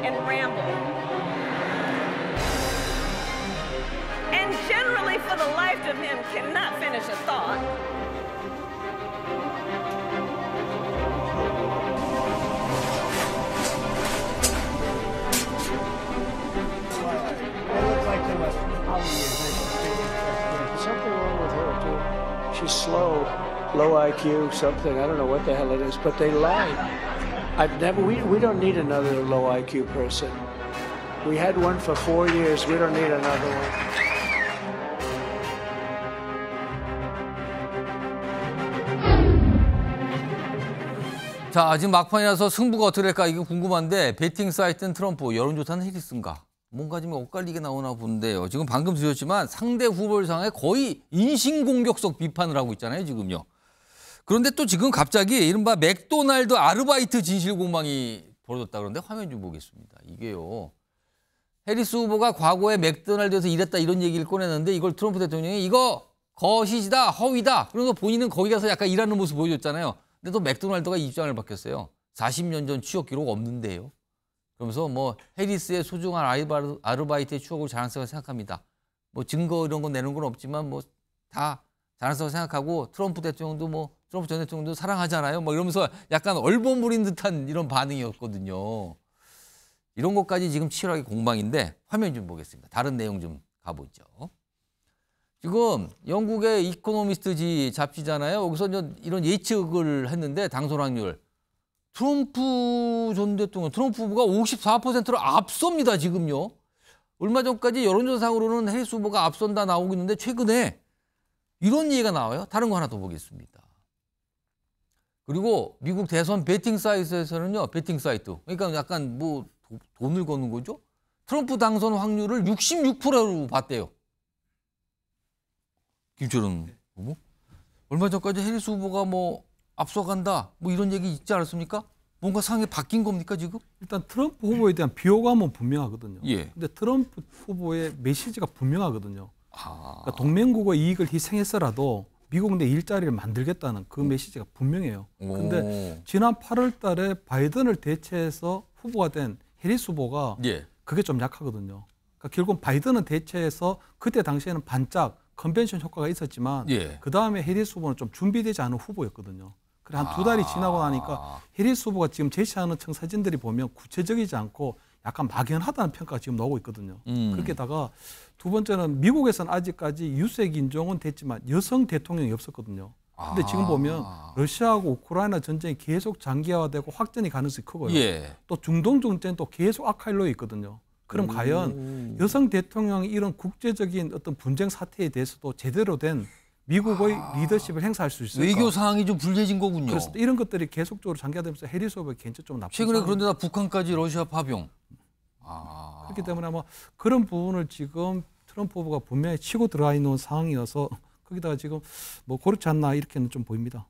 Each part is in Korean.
and ramble. And generally, for the life of him, cannot finish a thought. Something wrong with her, too. She's slow, low IQ, something. I don't know what the hell it is, but they lie. We don't need another low IQ person. We had one for 4 years. We don't need another one. 자, 지금 막판이라서 승부가 어떻게 될까 이거 궁금한데 베팅 사이트는 트럼프, 여론조사는 해리스인가? 뭔가 좀 엇갈리게 나오나 본데요. 지금 방금 들으셨지만 상대 후보를 향해 거의 인신공격성 비판을 하고 있잖아요, 지금요. 그런데 또 지금 갑자기 이른바 맥도날드 아르바이트 진실 공방이 벌어졌다 그러는데 화면 좀 보겠습니다. 이게요. 해리스 후보가 과거에 맥도날드에서 일했다 이런 얘기를 꺼내는데 이걸 트럼프 대통령이 이거 거시지다, 허위다. 그래서 본인은 거기 가서 약간 일하는 모습 보여줬잖아요. 근데 또 맥도날드가 입장을 바뀌었어요. 40년 전 추억 기록 없는데요. 그러면서 뭐 해리스의 소중한 아르바이트의 추억을 자랑스럽게 생각합니다. 뭐 증거 이런 거 내는 건 없지만 뭐 다 자랑스럽게 생각하고 트럼프 대통령도 뭐 트럼프 전 대통령도 사랑하잖아요. 뭐 이러면서 약간 얼버무린 듯한 이런 반응이었거든요. 이런 것까지 지금 치열하게 공방인데 화면 좀 보겠습니다. 다른 내용 좀 가보죠. 지금 영국의 이코노미스트 잡지잖아요. 여기서 이런 예측을 했는데 당선 확률. 트럼프 전 대통령, 트럼프 후보가 54%로 앞섭니다, 지금요. 얼마 전까지 여론조사상으로는 해리스 후보가 앞선다 나오고 있는데 최근에 이런 얘기가 나와요. 다른 거 하나 더 보겠습니다. 그리고 미국 대선 베팅 사이트에서는요, 베팅 사이트. 그러니까 약간 뭐 돈을 거는 거죠. 트럼프 당선 확률을 66%로 봤대요. 김철은 후보? 얼마 전까지 해리스 후보가 뭐 앞서간다 뭐 이런 얘기 있지 않았습니까? 뭔가 상황이 바뀐 겁니까 지금? 일단 트럼프 후보에 대한 비호감은 분명하거든요. 예. 근데 트럼프 후보의 메시지가 분명하거든요. 그러니까 아. 동맹국의 이익을 희생해서라도 미국 내 일자리를 만들겠다는 그 메시지가 분명해요. 근데 지난 8월 달에 바이든을 대체해서 후보가 된 해리스 후보가 예. 그게 좀 약하거든요. 그러니까 결국 바이든은 대체해서 그때 당시에는 반짝 컨벤션 효과가 있었지만 예. 그다음에 해리스 후보는 좀 준비되지 않은 후보였거든요. 그래 한 2달이 지나고 나니까 해리스 후보가 지금 제시하는 청사진들이 보면 구체적이지 않고 약간 막연하다는 평가가 지금 나오고 있거든요. 그렇게다가 두 번째는 미국에서는 아직까지 유색 인종은 됐지만 여성 대통령이 없었거든요. 근데 지금 보면 러시아하고 우크라이나 전쟁이 계속 장기화되고 확전이 가능성이 크고요. 예. 또 중동 정쟁도 계속 악화일로에 있거든요. 그럼 과연 여성 대통령이 이런 국제적인 어떤 분쟁 사태에 대해서도 제대로 된 미국의 리더십을 행사할 수 있을까? 외교 상황이 좀 불리해진 거군요. 그래서 이런 것들이 계속적으로 장기화되면서 해리스 후보의 개인적 좀 나쁜 최근에 상황이 그런데다 북한까지 러시아 파병. 그렇기 때문에 아마 그런 부분을 지금 트럼프 후보가 분명히 치고 들어가 있는 상황이어서 거기다가 지금 뭐 그렇지 않나 이렇게는 좀 보입니다.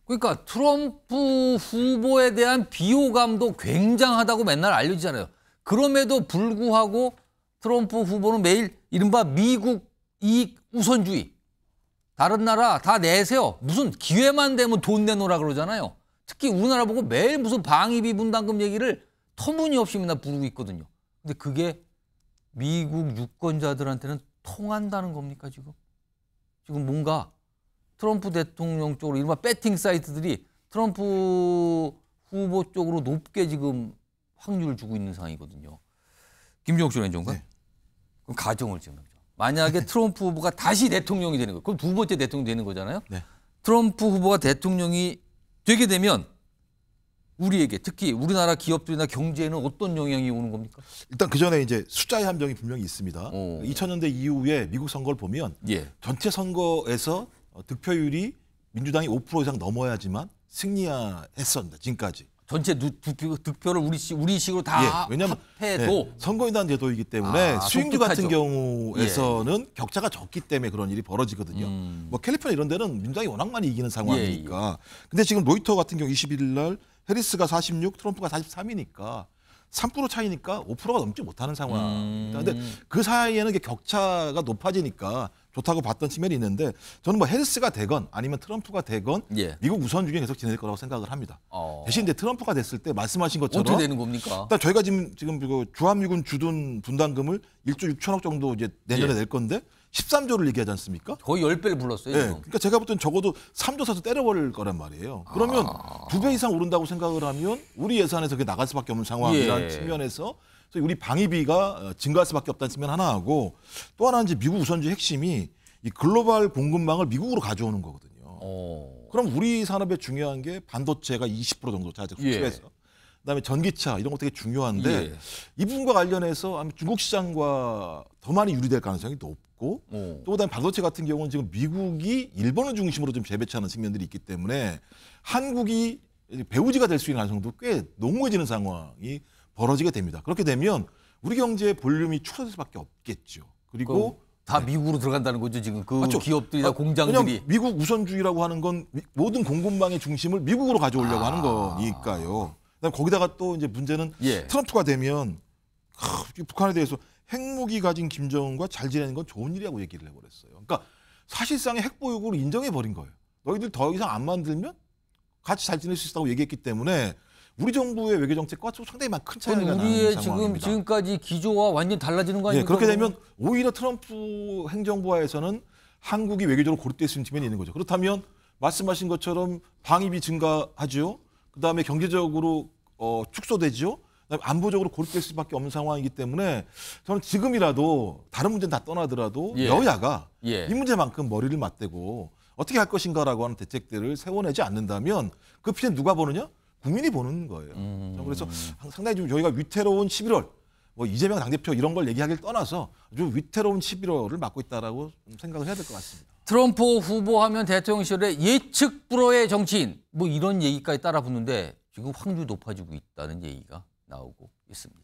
그러니까 트럼프 후보에 대한 비호감도 굉장하다고 맨날 알려지잖아요. 그럼에도 불구하고 트럼프 후보는 매일 이른바 미국 이익 우선주의. 다른 나라 다 내세요. 무슨 기회만 되면 돈 내놓으라 그러잖아요. 특히 우리나라 보고 매일 무슨 방위비 분담금 얘기를 터무니없이 맨날 부르고 있거든요. 근데 그게 미국 유권자들한테는 통한다는 겁니까 지금? 지금 뭔가 트럼프 대통령 쪽으로 이른바 배팅 사이트들이 트럼프 후보 쪽으로 높게 지금 확률을 주고 있는 상황이거든요. 김종욱 행정관. 네. 그럼 가정을 지금 만약에 트럼프 후보가 다시 대통령이 되는 거예요. 그럼 두 번째 대통령이 되는 거잖아요. 네. 트럼프 후보가 대통령이 되게 되면 우리에게 특히 우리나라 기업들이나 경제에는 어떤 영향이 오는 겁니까? 일단 그 전에 이제 숫자의 함정이 분명히 있습니다. 2000년대 이후에 미국 선거를 보면 예. 전체 선거에서 득표율이 민주당이 5% 이상 넘어야지만 승리했었습니다. 지금까지. 전체 득표를 우리식으로 다 왜냐하면 합해도 선거인단 제도이기 때문에 스윙주 같은 경우에서는 예. 격차가 적기 때문에 그런 일이 벌어지거든요. 뭐 캘리포니아 이런 데는 민주당이 워낙 많이 이기는 상황이니까. 근데 지금 로이터 같은 경우 21일 날 해리스가 46, 트럼프가 43이니까 3% 차이니까 5%가 넘지 못하는 상황입니다. 근데 그 사이에는 격차가 높아지니까 좋다고 봤던 측면이 있는데 저는 뭐 해리스가 되건 아니면 트럼프가 되건 예. 미국 우선주의는 계속 지낼 거라고 생각을 합니다. 대신 이제 트럼프가 됐을 때 말씀하신 것처럼 어떻게 되는 겁니까? 일단 저희가 지금 그 주한미군 주둔 분담금을 1조 6천억 정도 이제 내년에 예. 낼 건데 13조를 얘기하지 않습니까? 거의 10배를 불렀어요. 네, 지금. 그러니까 제가 볼 땐 적어도 3조 사서 때려버릴 거란 말이에요. 그러면 2배 이상 오른다고 생각을 하면 우리 예산에서 그게 나갈 수밖에 없는 상황이라는 예. 측면에서 그래서 우리 방위비가 증가할 수밖에 없다는 측면 하나 하고 또 하나는 이제 미국 우선주의 핵심이 이 글로벌 공급망을 미국으로 가져오는 거거든요. 그럼 우리 산업에 중요한 게 반도체가 20% 정도 자재 수출해서 그다음에 전기차 이런 거 되게 중요한데 예. 이 부분과 관련해서 아마 중국 시장과 더 많이 유리될 가능성이 높고 또 그다음에 반도체 같은 경우는 지금 미국이 일본을 중심으로 좀 재배치하는 측면들이 있기 때문에 한국이 배후지가 될 수 있는 가능성도 꽤 농후해지는 상황이 벌어지게 됩니다. 그렇게 되면 우리 경제의 볼륨이 줄어들 수밖에 없겠죠. 그리고 다 미국으로 들어간다는 거죠 지금 그 맞죠? 기업들이나 공장들이. 왜냐면 미국 우선주의라고 하는 건 모든 공급망의 중심을 미국으로 가져오려고 하는 거니까요. 그다음 거기다가 또 이제 문제는 예. 트럼프가 되면 북한에 대해서 핵무기 가진 김정은과 잘 지내는 건 좋은 일이라고 얘기를 해버렸어요. 그러니까 사실상의 핵보유국을 인정해 버린 거예요. 너희들 더 이상 안 만들면 같이 잘 지낼 수 있다고 얘기했기 때문에 우리 정부의 외교 정책과 상당히 큰 차이가 나는 우리의 상황입니다. 지금까지 기조와 완전 달라지는 거 예, 아닙니까? 그렇게 되면 오히려 트럼프 행정부하에서는 한국이 외교적으로 고립될 수 있는 측면이 있는 거죠. 그렇다면 말씀하신 것처럼 방위비 증가하죠. 그다음에 경제적으로 축소되죠. 그다음에 안보적으로 고립될 수밖에 없는 상황이기 때문에 저는 지금이라도 다른 문제는 다 떠나더라도 예. 여야가 예. 이 문제만큼 머리를 맞대고 어떻게 할 것인가라고 하는 대책들을 세워내지 않는다면 그 피해는 누가 보느냐? 국민이 보는 거예요. 그래서 상당히 좀 저희가 위태로운 11월, 뭐 이재명 당대표 이런 걸 얘기하기를 떠나서 좀 위태로운 11월을 맞고 있다라고 생각을 해야 될 것 같습니다. 트럼프 후보하면 대통령실에 예측 불허의 정치인 뭐 이런 얘기까지 따라 붙는데 지금 확률이 높아지고 있다는 얘기가 나오고 있습니다.